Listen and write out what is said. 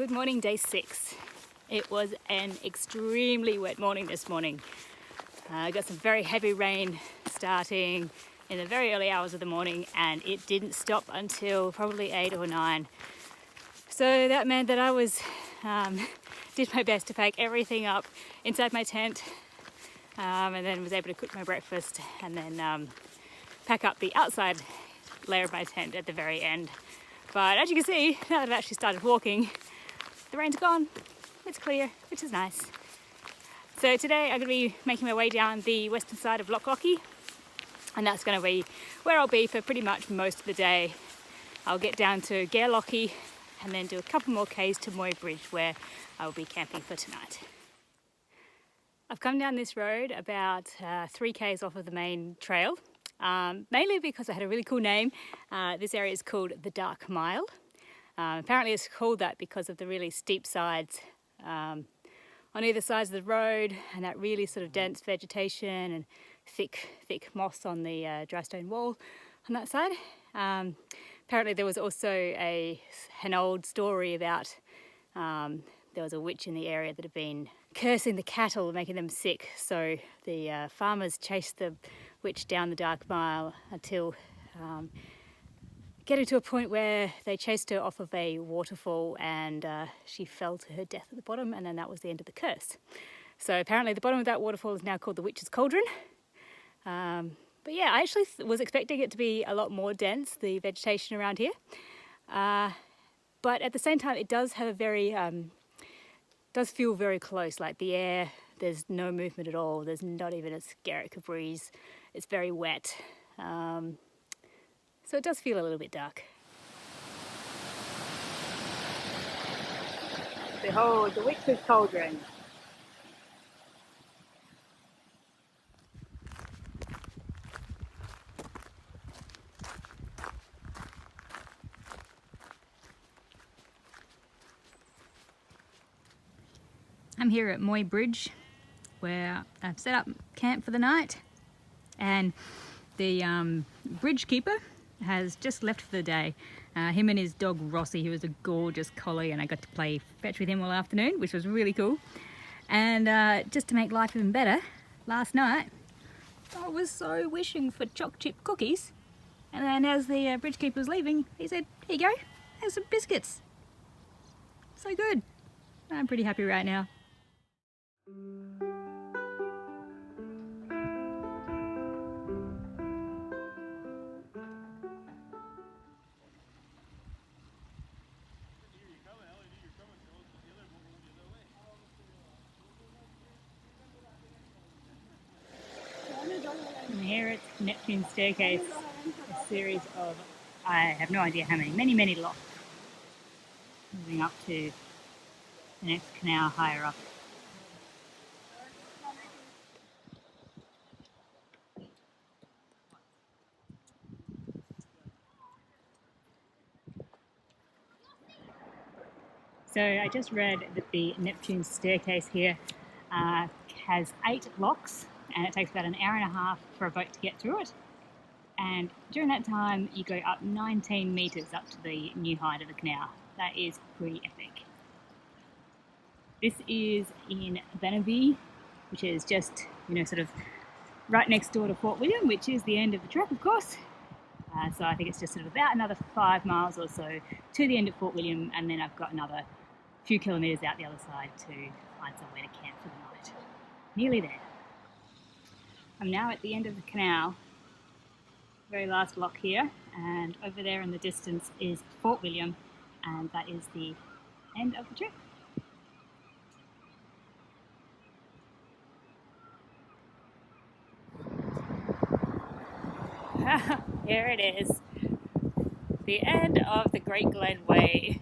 Good morning, day 6. It was an extremely wet morning this morning. I got some very heavy rain starting in the very early hours of the morning, and it didn't stop until probably 8 or 9. So that meant that I did my best to pack everything up inside my tent, and then was able to cook my breakfast and then pack up the outside layer of my tent at the very end. But as you can see, now that I've actually started walking, the rain's gone, it's clear, which is nice. So today I'm going to be making my way down the western side of Loch Lochy, and that's going to be where I'll be for pretty much most of the day. I'll get down to Great Glen Way and then do a couple more k's to Moy Bridge, where I'll be camping for tonight. I've come down this road about 3 k's off of the main trail, mainly because I had a really cool name. This area is called the Dark Mile. Apparently it's called that because of the really steep sides on either sides of the road, and that really sort of dense vegetation and thick moss on the dry stone wall on that side. Apparently there was also an old story about there was a witch in the area that had been cursing the cattle, making them sick. So the farmers chased the witch down the Dark Mile until getting to a point where they chased her off of a waterfall, and she fell to her death at the bottom, and then that was the end of the curse. So apparently the bottom of that waterfall is now called the Witch's Cauldron. But yeah, I actually was expecting it to be a lot more dense, the vegetation around here. But at the same time, it does have a very, does feel very close, like the air, there's no movement at all. There's not even a skerrick of breeze. It's very wet. So it does feel a little bit dark. Behold, the Witch's Cauldron. I'm here at Moy Bridge, where I've set up camp for the night, and the bridge keeper has just left for the day. Him and his dog Rossi, who was a gorgeous collie, and I got to play fetch with him all afternoon, which was really cool. And just to make life even better, last night I was so wishing for choc chip cookies, and then as the bridge keeper was leaving, he said, "Here you go, have some biscuits." So good. I'm pretty happy right now. And here it's Neptune's Staircase, a series of, I have no idea how many lofts, moving up to the next canal higher up. So I just read that the Neptune's Staircase here has 8 locks, and it takes about an hour and a half for a boat to get through it. And during that time, you go up 19 metres up to the new height of the canal. That is pretty epic. This is in Banavie, which is just, sort of right next door to Fort William, which is the end of the trek, of course. So I think it's just sort of about another 5 miles or so to the end of Fort William, and then I've got another few kilometres out the other side to find somewhere to camp for the night. Nearly there. I'm now at the end of the canal, very last lock here, and over there in the distance is Fort William, and that is the end of the trip. Here it is, the end of the Great Glen Way.